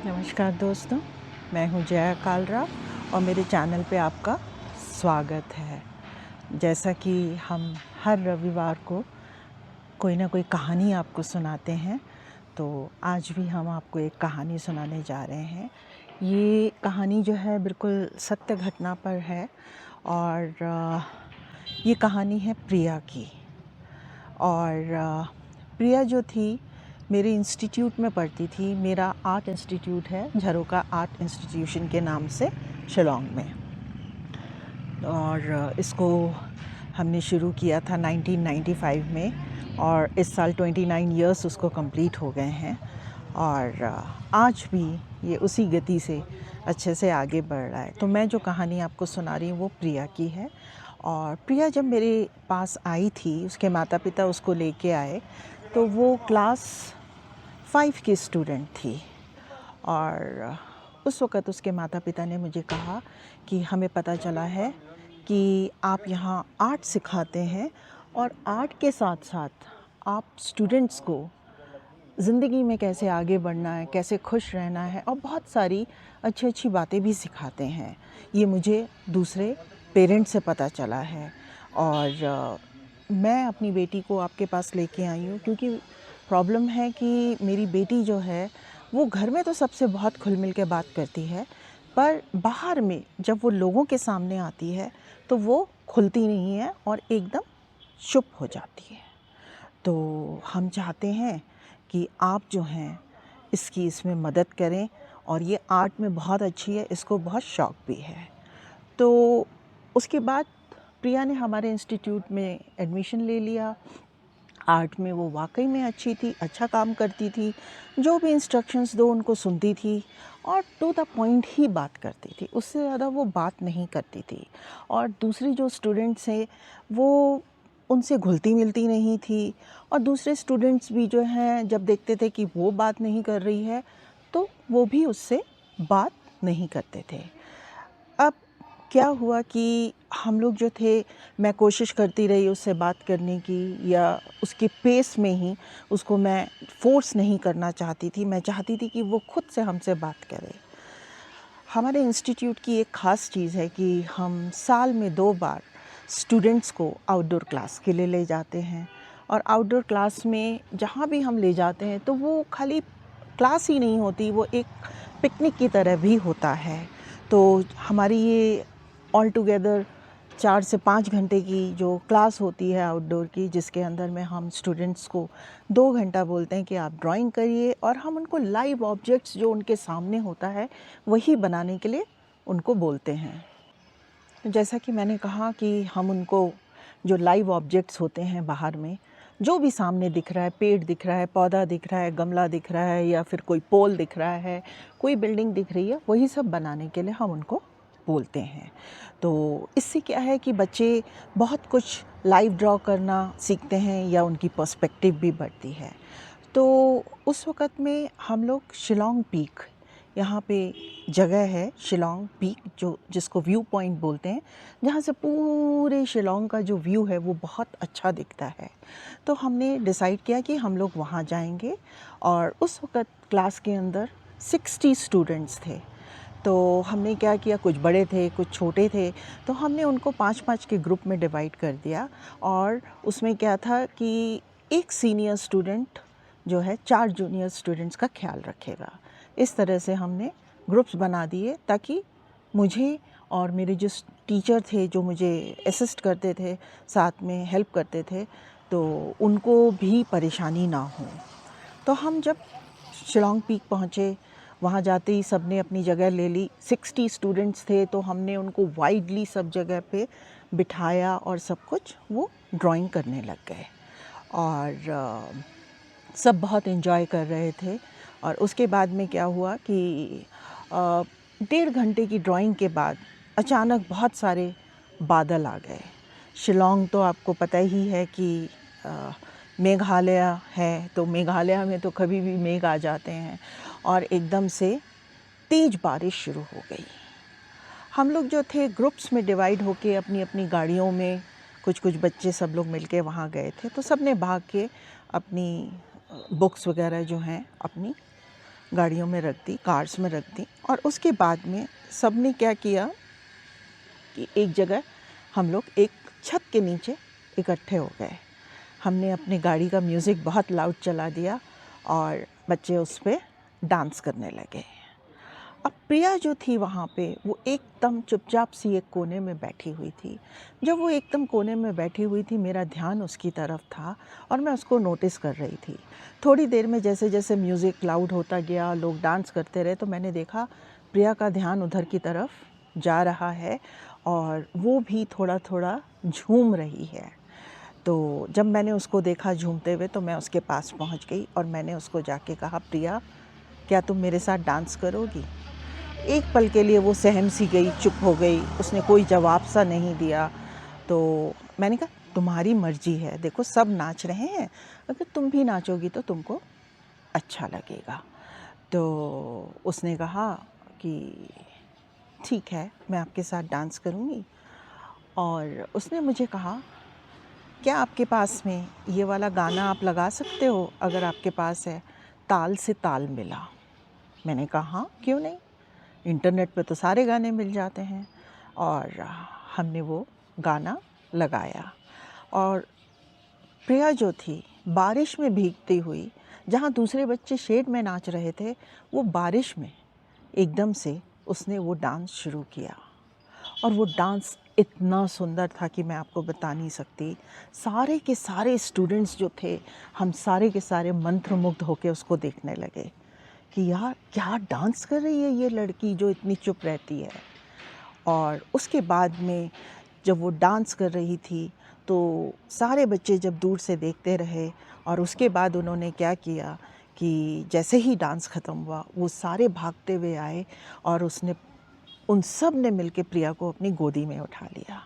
नमस्कार दोस्तों, मैं हूं जया कालरा और मेरे चैनल पे आपका स्वागत है। जैसा कि हम हर रविवार को कोई ना कोई कहानी आपको सुनाते हैं, तो आज भी हम आपको एक कहानी सुनाने जा रहे हैं। ये कहानी जो है बिल्कुल सत्य घटना पर है और ये कहानी है प्रिया की। और प्रिया जो थी मेरे इंस्टीट्यूट में पढ़ती थी। मेरा आर्ट इंस्टीट्यूट है, झरोका आर्ट इंस्टीट्यूशन के नाम से शिलांग में। और इसको हमने शुरू किया था 1995 में और इस साल 29 इयर्स उसको कंप्लीट हो गए हैं। और आज भी ये उसी गति से अच्छे से आगे बढ़ रहा है। तो मैं जो कहानी आपको सुना रही हूँ वो प्रिया की है। और प्रिया जब मेरे पास आई थी, उसके माता पिता उसको लेके आए, तो वो क्लास 5 की स्टूडेंट थी। और उस वक़्त उसके माता पिता ने मुझे कहा कि हमें पता चला है कि आप यहाँ आर्ट सिखाते हैं और आर्ट के साथ साथ आप स्टूडेंट्स को ज़िंदगी में कैसे आगे बढ़ना है, कैसे खुश रहना है और बहुत सारी अच्छी अच्छी बातें भी सिखाते हैं। ये मुझे दूसरे पेरेंट्स से पता चला है। और मैं अपनी बेटी को आपके पास लेके आई हूँ क्योंकि प्रॉब्लम है कि मेरी बेटी जो है वो घर में तो सबसे बहुत खुल मिल के बात करती है, पर बाहर में जब वो लोगों के सामने आती है तो वो खुलती नहीं है और एकदम चुप हो जाती है। तो हम चाहते हैं कि आप जो हैं इसमें मदद करें। और ये आर्ट में बहुत अच्छी है, इसको बहुत शौक़ भी है। तो उसके बाद प्रिया ने हमारे इंस्टीट्यूट में एडमिशन ले लिया। आर्ट में वो वाकई में अच्छी थी, अच्छा काम करती थी, जो भी इंस्ट्रक्शंस दो उनको सुनती थी और टू द पॉइंट ही बात करती थी, उससे ज़्यादा वो बात नहीं करती थी। और दूसरी जो स्टूडेंट्स हैं वो उनसे घुलती मिलती नहीं थी। और दूसरे स्टूडेंट्स भी जो हैं जब देखते थे कि वो बात नहीं कर रही है तो वो भी उससे बात नहीं करते थे। अब क्या हुआ कि हम लोग जो थे, मैं कोशिश करती रही उससे बात करने की, या उसके पेस में ही, उसको मैं फ़ोर्स नहीं करना चाहती थी। मैं चाहती थी कि वो खुद से हमसे बात करे। हमारे इंस्टीट्यूट की एक ख़ास चीज़ है कि हम साल में 2 बार स्टूडेंट्स को आउटडोर क्लास के लिए ले जाते हैं। और आउटडोर क्लास में जहाँ भी हम ले जाते हैं तो वो खाली क्लास ही नहीं होती, वो एक पिकनिक की तरह भी होता है। तो हमारी ये ऑल टुगेदर 4 से 5 घंटे की जो क्लास होती है आउटडोर की, जिसके अंदर में हम स्टूडेंट्स को 2 घंटा बोलते हैं कि आप ड्राइंग करिए, और हम उनको लाइव ऑब्जेक्ट्स जो उनके सामने होता है वही बनाने के लिए उनको बोलते हैं। जैसा कि मैंने कहा कि हम उनको जो लाइव ऑब्जेक्ट्स होते हैं बाहर में, जो भी सामने दिख रहा है, पेड़ दिख रहा है, पौधा दिख रहा है, गमला दिख रहा है, या फिर कोई पोल दिख रहा है, कोई बिल्डिंग दिख रही है, वही सब बनाने के लिए हम उनको बोलते हैं। तो इससे क्या है कि बच्चे बहुत कुछ लाइव ड्रॉ करना सीखते हैं, या उनकी पर्सपेक्टिव भी बढ़ती है। तो उस वक़्त में हम लोग शिलांग पीक, यहाँ पे जगह है शिलांग पीक, जो जिसको व्यू पॉइंट बोलते हैं, जहाँ से पूरे शिलांग का जो व्यू है वो बहुत अच्छा दिखता है। तो हमने डिसाइड किया कि हम लोग वहाँ जाएंगे। और उस वक़्त क्लास के अंदर 60 स्टूडेंट्स थे। तो हमने क्या किया, कुछ बड़े थे कुछ छोटे थे, तो हमने उनको 5-5 के ग्रुप में डिवाइड कर दिया। और उसमें क्या था कि एक सीनियर स्टूडेंट जो है 4 जूनियर स्टूडेंट्स का ख्याल रखेगा। इस तरह से हमने ग्रुप्स बना दिए ताकि मुझे और मेरे जो टीचर थे, जो मुझे असिस्ट करते थे, साथ में हेल्प करते थे, तो उनको भी परेशानी ना हो। तो हम जब शिलांग पीक पहुँचे, वहाँ जाते ही सब ने अपनी जगह ले ली। 60 स्टूडेंट्स थे तो हमने उनको वाइडली सब जगह पे बिठाया और सब कुछ वो ड्राइंग करने लग गए। और सब बहुत एंजॉय कर रहे थे। और उसके बाद में क्या हुआ कि 1.5 घंटे की ड्राइंग के बाद अचानक बहुत सारे बादल आ गए। शिलांग तो आपको पता ही है कि मेघालय है, तो मेघालय में तो कभी भी मेघ आ जाते हैं, और एकदम से तेज़ बारिश शुरू हो गई। हम लोग जो थे ग्रुप्स में डिवाइड होके अपनी अपनी गाड़ियों में, कुछ बच्चे सब लोग मिलके वहाँ गए थे, तो सब ने भाग के अपनी बुक्स वगैरह जो हैं अपनी गाड़ियों में रख दी, कार्स में रख दी। और उसके बाद में सब ने क्या किया कि एक जगह हम लोग एक छत के नीचे इकट्ठे हो गए। हमने अपनी गाड़ी का म्यूज़िक बहुत लाउड चला दिया और बच्चे उस पे डांस करने लगे। अब प्रिया जो थी वहाँ पे, वो एकदम चुपचाप सी एक कोने में बैठी हुई थी। जब वो एकदम कोने में बैठी हुई थी, मेरा ध्यान उसकी तरफ था और मैं उसको नोटिस कर रही थी। थोड़ी देर में जैसे जैसे म्यूज़िक लाउड होता गया, लोग डांस करते रहे, तो मैंने देखा प्रिया का ध्यान उधर की तरफ जा रहा है और वो भी थोड़ा थोड़ा झूम रही है। तो जब मैंने उसको देखा झूमते हुए, तो मैं उसके पास पहुंच गई और मैंने उसको जाके कहा, प्रिया, क्या तुम मेरे साथ डांस करोगी? एक पल के लिए वो सहम सी गई, चुप हो गई, उसने कोई जवाब सा नहीं दिया। तो मैंने कहा, तुम्हारी मर्जी है, देखो सब नाच रहे हैं, अगर तुम भी नाचोगी तो तुमको अच्छा लगेगा। तो उसने कहा कि ठीक है, मैं आपके साथ डांस करूँगी। और उसने मुझे कहा, क्या आपके पास में ये वाला गाना आप लगा सकते हो? अगर आपके पास है, ताल से ताल मिला। मैंने कहा, हाँ, क्यों नहीं, इंटरनेट पे तो सारे गाने मिल जाते हैं। और हमने वो गाना लगाया और प्रिया जो थी, बारिश में भीगती हुई, जहाँ दूसरे बच्चे शेड में नाच रहे थे, वो बारिश में एकदम से उसने वो डांस शुरू किया। और वो डांस इतना सुंदर था कि मैं आपको बता नहीं सकती। सारे के सारे स्टूडेंट्स जो थे, हम सारे के सारे मंत्रमुग्ध होकर उसको देखने लगे कि यार क्या डांस कर रही है ये लड़की जो इतनी चुप रहती है। और उसके बाद में जब वो डांस कर रही थी, तो सारे बच्चे जब दूर से देखते रहे और उसके बाद उन्होंने क्या किया कि जैसे ही डांस ख़त्म हुआ, वो सारे भागते हुए आए और उसने उन सब ने मिलके प्रिया को अपनी गोदी में उठा लिया।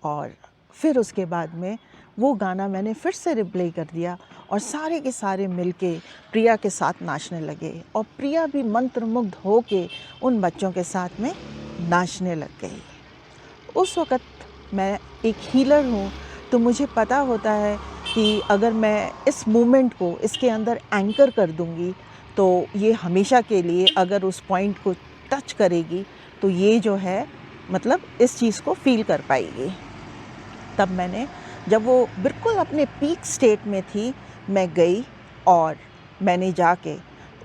और फिर उसके बाद में वो गाना मैंने फिर से रिप्ले कर दिया और सारे के सारे मिलके प्रिया के साथ नाचने लगे और प्रिया भी मंत्रमुग्ध होके उन बच्चों के साथ में नाचने लग गई। उस वक़्त मैं एक हीलर हूँ, तो मुझे पता होता है कि अगर मैं इस मोमेंट को इसके अंदर एंकर कर दूँगी, तो ये हमेशा के लिए अगर उस पॉइंट को टच करेगी, तो ये जो है मतलब इस चीज़ को फ़ील कर पाएगी। तब मैंने, जब वो बिल्कुल अपने पीक स्टेट में थी, मैं गई और मैंने जाके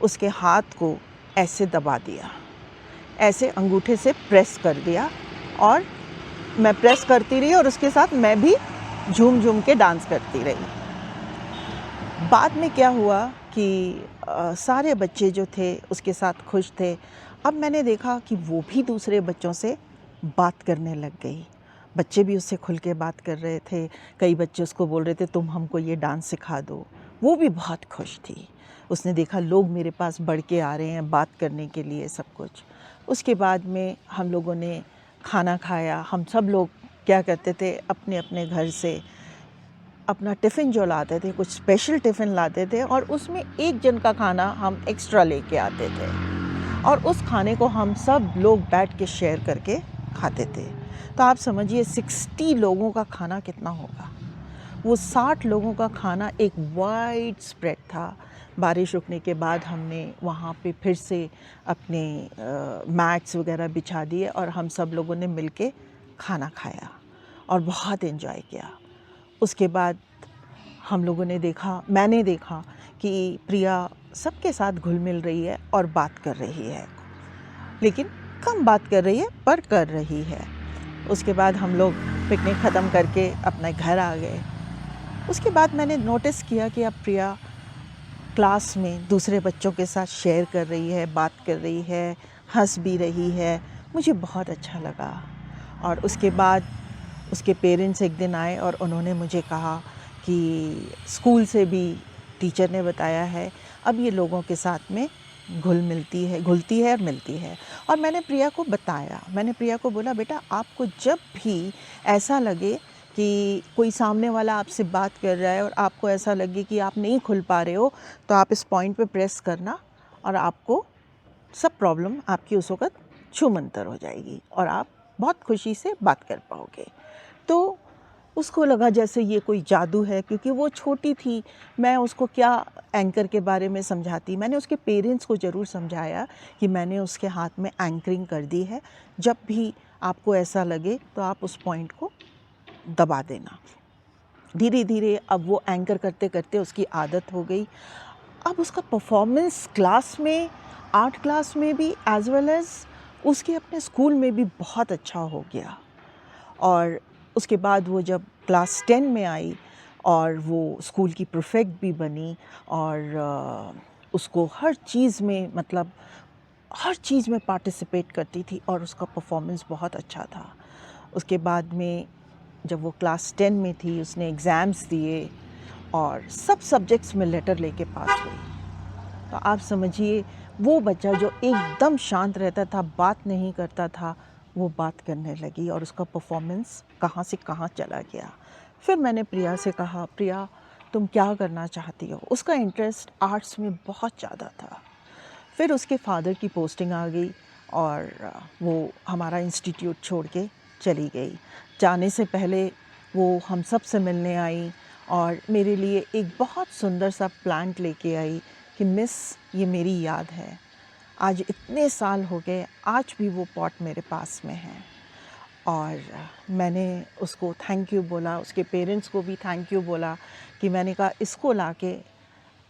उसके हाथ को ऐसे दबा दिया, ऐसे अंगूठे से प्रेस कर दिया और मैं प्रेस करती रही और उसके साथ मैं भी झूम झूम के डांस करती रही। बाद में क्या हुआ कि सारे बच्चे जो थे उसके साथ खुश थे। अब मैंने देखा कि वो भी दूसरे बच्चों से बात करने लग गई। बच्चे भी उससे खुल के बात कर रहे थे। कई बच्चे उसको बोल रहे थे, तुम हमको ये डांस सिखा दो। वो भी बहुत खुश थी। उसने देखा लोग मेरे पास बढ़ के आ रहे हैं बात करने के लिए, सब कुछ। उसके बाद में हम लोगों ने खाना खाया। हम सब लोग क्या करते थे, अपने अपने घर से अपना टिफ़िन जो लाते थे, कुछ स्पेशल टिफ़िन लाते थे और उसमें एक जन का खाना हम एक्स्ट्रा लेके आते थे और उस खाने को हम सब लोग बैठ के शेयर करके खाते थे। तो आप समझिए 60 लोगों का खाना कितना होगा। वो 60 लोगों का खाना एक वाइड स्प्रेड था। बारिश रुकने के बाद हमने वहाँ पे फिर से अपने मैट्स वगैरह बिछा दिए और हम सब लोगों ने मिलके खाना खाया और बहुत एंजॉय किया। उसके बाद हम लोगों ने देखा, मैंने देखा कि प्रिया सबके साथ घुल मिल रही है और बात कर रही है, लेकिन कम बात कर रही है पर कर रही है। उसके बाद हम लोग पिकनिक ख़त्म करके अपने घर आ गए। उसके बाद मैंने नोटिस किया कि अब प्रिया क्लास में दूसरे बच्चों के साथ शेयर कर रही है, बात कर रही है, हंस भी रही है। मुझे बहुत अच्छा लगा। और उसके बाद उसके पेरेंट्स एक दिन आए और उन्होंने मुझे कहा कि स्कूल से भी टीचर ने बताया है, अब ये लोगों के साथ में घुलती है और मिलती है। और मैंने प्रिया को बताया, मैंने प्रिया को बोला, बेटा आपको जब भी ऐसा लगे कि कोई सामने वाला आपसे बात कर रहा है और आपको ऐसा लगे कि आप नहीं खुल पा रहे हो, तो आप इस पॉइंट पे प्रेस करना और आपको सब प्रॉब्लम आपकी उस वक़्त छूमंतर हो जाएगी और आप बहुत खुशी से बात कर पाओगे। तो उसको लगा जैसे ये कोई जादू है, क्योंकि वो छोटी थी, मैं उसको क्या एंकर के बारे में समझाती। मैंने उसके पेरेंट्स को ज़रूर समझाया कि मैंने उसके हाथ में एंकरिंग कर दी है, जब भी आपको ऐसा लगे तो आप उस पॉइंट को दबा देना। धीरे धीरे अब वो एंकर करते करते उसकी आदत हो गई। अब उसका परफॉर्मेंस क्लास में, आर्ट क्लास में भी, एज़ वेल एज़ उसके अपने स्कूल में भी बहुत अच्छा हो गया। और उसके बाद वो जब क्लास 10 में आई और वो स्कूल की प्रीफेक्ट भी बनी, और उसको हर चीज़ में, मतलब हर चीज़ में पार्टिसिपेट करती थी, और उसका परफॉर्मेंस बहुत अच्छा था। उसके बाद में जब वो क्लास 10 में थी, उसने एग्ज़ाम्स दिए और सब सब्जेक्ट्स में लेटर लेके पास हुई। तो आप समझिए, वो बच्चा जो एकदम शांत रहता था, बात नहीं करता था, वो बात करने लगी, और उसका परफॉर्मेंस कहाँ से कहाँ चला गया। फिर मैंने प्रिया से कहा, प्रिया तुम क्या करना चाहती हो? उसका इंटरेस्ट आर्ट्स में बहुत ज़्यादा था। फिर उसके फादर की पोस्टिंग आ गई, और वो हमारा इंस्टीट्यूट छोड़ के चली गई। जाने से पहले वो हम सब से मिलने आई, और मेरे लिए एक बहुत सुंदर सा प्लांट लेके आई कि मिस, ये मेरी याद है। आज इतने साल हो गए, आज भी वो पॉट मेरे पास में है। और मैंने उसको थैंक यू बोला, उसके पेरेंट्स को भी थैंक यू बोला, कि मैंने कहा इसको लाके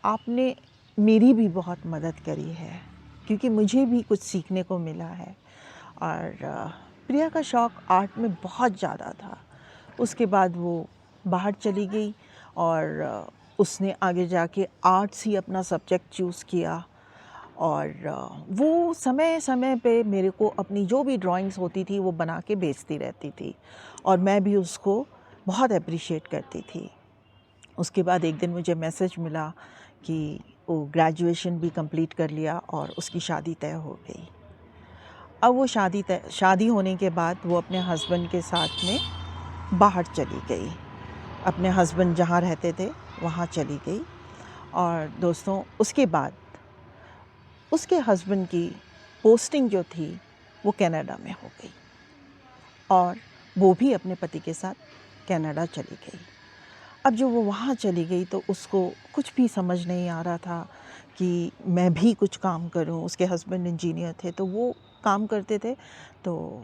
आपने मेरी भी बहुत मदद करी है, क्योंकि मुझे भी कुछ सीखने को मिला है। और प्रिया का शौक़ आर्ट में बहुत ज़्यादा था। उसके बाद वो बाहर चली गई, और उसने आगे जाके आर्ट्स ही अपना सब्जेक्ट चूज़ किया। और वो समय समय पे मेरे को अपनी जो भी ड्राइंग्स होती थी वो बना के भेजती रहती थी, और मैं भी उसको बहुत अप्रिशिएट करती थी। उसके बाद एक दिन मुझे मैसेज मिला कि वो ग्रेजुएशन भी कंप्लीट कर लिया और उसकी शादी तय हो गई। अब वो शादी होने के बाद वो अपने हस्बैंड के साथ में बाहर चली गई, अपने हस्बैंड जहाँ रहते थे वहाँ चली गई। और दोस्तों, उसके बाद उसके हस्बैंड की पोस्टिंग जो थी वो कनाडा में हो गई, और वो भी अपने पति के साथ कनाडा चली गई। अब जो वो वहाँ चली गई तो उसको कुछ भी समझ नहीं आ रहा था कि मैं भी कुछ काम करूं। उसके हस्बैंड इंजीनियर थे, तो वो काम करते थे। तो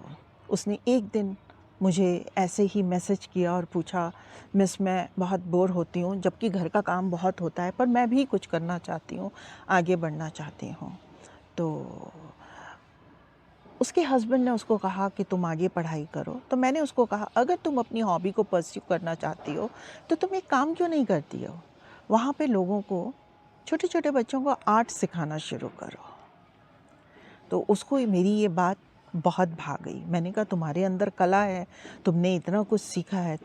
उसने एक दिन मुझे ऐसे ही मैसेज किया और पूछा, मिस मैं बहुत बोर होती हूँ, जबकि घर का काम बहुत होता है, पर मैं भी कुछ करना चाहती हूँ, आगे बढ़ना चाहती हूँ। तो उसके हस्बैंड ने उसको कहा कि तुम आगे पढ़ाई करो। तो मैंने उसको कहा, अगर तुम अपनी हॉबी को परस्यू करना चाहती हो तो तुम एक काम क्यों नहीं करती हो, वहाँ पे लोगों को, छोटे छोटे बच्चों को आर्ट सिखाना शुरू करो। तो उसको मेरी ये बात बहुत भा गई। मैंने कहा, तुम्हारे अंदर कला है, तुमने इतना कुछ सीखा है,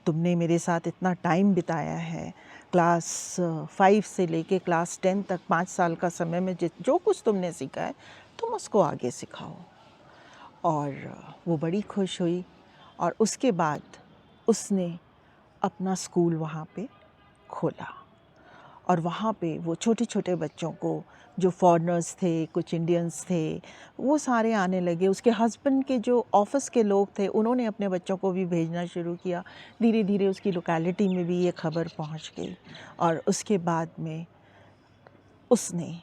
तुमने मेरे साथ इतना टाइम बिताया है, क्लास 5 से लेके क्लास 10 तक 5 साल का समय में जो कुछ तुमने सीखा है, तुम उसको आगे सिखाओ। और वो बड़ी खुश हुई, और उसके बाद उसने अपना स्कूल वहाँ पे खोला, और वहाँ पे वो छोटे छोटे बच्चों को, जो फॉरेनर्स थे, कुछ इंडियंस थे, वो सारे आने लगे। उसके हस्बैंड के जो ऑफिस के लोग थे, उन्होंने अपने बच्चों को भी भेजना शुरू किया। धीरे धीरे उसकी लोकेलिटी में भी ये खबर पहुँच गई। और उसके बाद में उसने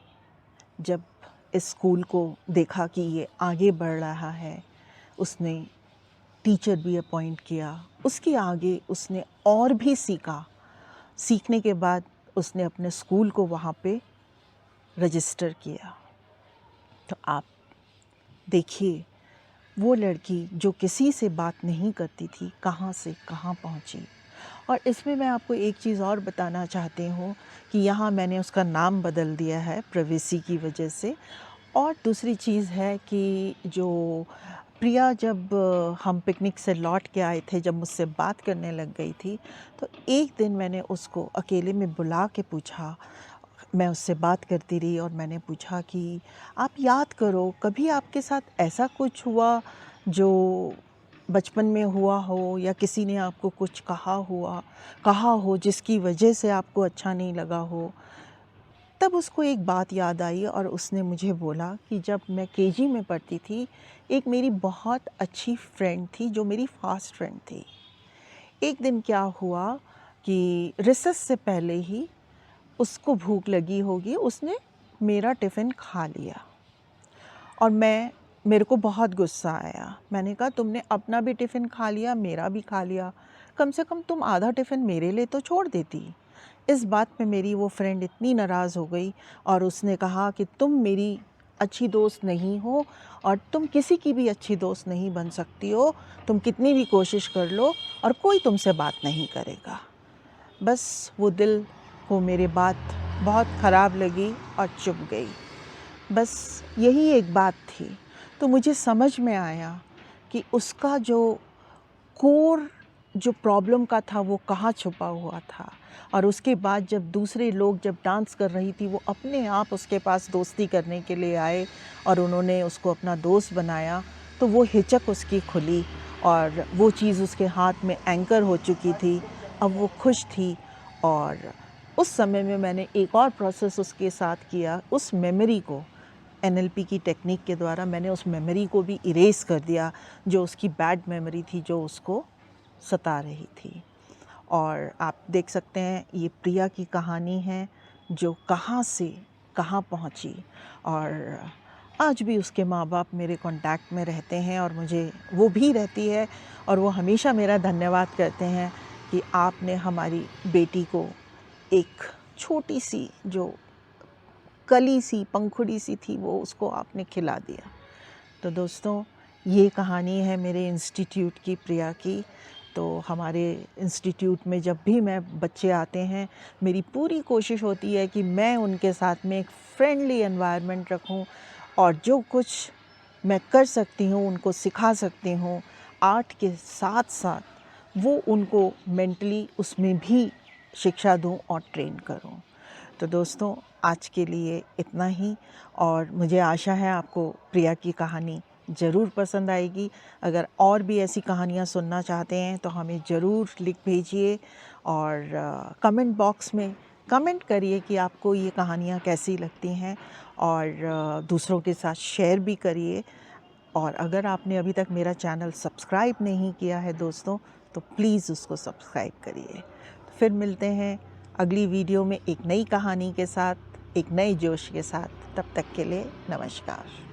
जब इस स्कूल को देखा कि ये आगे बढ़ रहा है, उसने टीचर भी अपॉइंट किया। उसके आगे उसने और भी सीखा। सीखने के बाद उसने अपने स्कूल को वहाँ पे रजिस्टर किया। तो आप देखिए, वो लड़की जो किसी से बात नहीं करती थी, कहाँ से कहाँ पहुँची। और इसमें मैं आपको एक चीज़ और बताना चाहती हूँ कि यहाँ मैंने उसका नाम बदल दिया है प्राइवेसी की वजह से। और दूसरी चीज़ है कि जो प्रिया, जब हम पिकनिक से लौट के आए थे, जब मुझसे बात करने लग गई थी, तो एक दिन मैंने उसको अकेले में बुला के पूछा। मैं उससे बात करती रही और मैंने पूछा कि आप याद करो, कभी आपके साथ ऐसा कुछ हुआ जो बचपन में हुआ हो, या किसी ने आपको कुछ कहा हो जिसकी वजह से आपको अच्छा नहीं लगा हो। तब उसको एक बात याद आई, और उसने मुझे बोला कि जब मैं केजी में पढ़ती थी, एक मेरी बहुत अच्छी फ्रेंड थी, जो मेरी फास्ट फ्रेंड थी। एक दिन क्या हुआ कि रिसेस से पहले ही उसको भूख लगी होगी, उसने मेरा टिफ़िन खा लिया और मेरे को बहुत गुस्सा आया। मैंने कहा तुमने अपना भी टिफ़िन खा लिया, मेरा भी खा लिया, कम से कम तुम आधा टिफ़िन मेरे लिए तो छोड़ देती। इस बात पे मेरी वो फ्रेंड इतनी नाराज़ हो गई और उसने कहा कि तुम मेरी अच्छी दोस्त नहीं हो और तुम किसी की भी अच्छी दोस्त नहीं बन सकती हो, तुम कितनी भी कोशिश कर लो और कोई तुमसे बात नहीं करेगा। बस वो दिल को मेरी बात बहुत ख़राब लगी और चुप गई। बस यही एक बात थी। तो मुझे समझ में आया कि उसका जो कोर जो प्रॉब्लम का था वो कहाँ छुपा हुआ था। और उसके बाद जब दूसरे लोग जब डांस कर रही थी, वो अपने आप उसके पास दोस्ती करने के लिए आए और उन्होंने उसको अपना दोस्त बनाया, तो वो हिचक उसकी खुली और वो चीज़ उसके हाथ में एंकर हो चुकी थी। अब वो खुश थी और उस समय में मैंने एक और प्रोसेस उसके साथ किया। उस मेमोरी को एनएलपी की टेक्निक के द्वारा मैंने उस मेमोरी को भी इरेज़ कर दिया, जो उसकी बैड मेमोरी थी, जो उसको सता रही थी। और आप देख सकते हैं ये प्रिया की कहानी है, जो कहाँ से कहाँ पहुँची। और आज भी उसके माँ-बाप मेरे कॉन्टैक्ट में रहते हैं और मुझे वो भी रहती है और वो हमेशा मेरा धन्यवाद करते हैं कि आपने हमारी बेटी को एक छोटी-सी जो कली सी, पंखुड़ी सी थी, वो उसको आपने खिला दिया। तो दोस्तों, ये कहानी है मेरे इंस्टीट्यूट की, प्रिया की। तो हमारे इंस्टीट्यूट में जब भी बच्चे आते हैं, मेरी पूरी कोशिश होती है कि मैं उनके साथ में एक फ्रेंडली एनवायरनमेंट रखूं और जो कुछ मैं कर सकती हूं, उनको सिखा सकती हूं, आर्ट के साथ-साथ वो उनको मेंटली उसमें भी शिक्षा दूं और ट्रेन करूं। तो दोस्तों, आज के लिए इतना ही और मुझे आशा है आपको प्रिया की कहानी ज़रूर पसंद आएगी। अगर और भी ऐसी कहानियाँ सुनना चाहते हैं तो हमें ज़रूर लिख भेजिए और कमेंट बॉक्स में कमेंट करिए कि आपको ये कहानियाँ कैसी लगती हैं और दूसरों के साथ शेयर भी करिए। और अगर आपने अभी तक मेरा चैनल सब्सक्राइब नहीं किया है दोस्तों, तो प्लीज़ उसको सब्सक्राइब करिए। तो फिर मिलते हैं अगली वीडियो में एक नई कहानी के साथ, एक नए जोश के साथ। तब तक के लिए नमस्कार।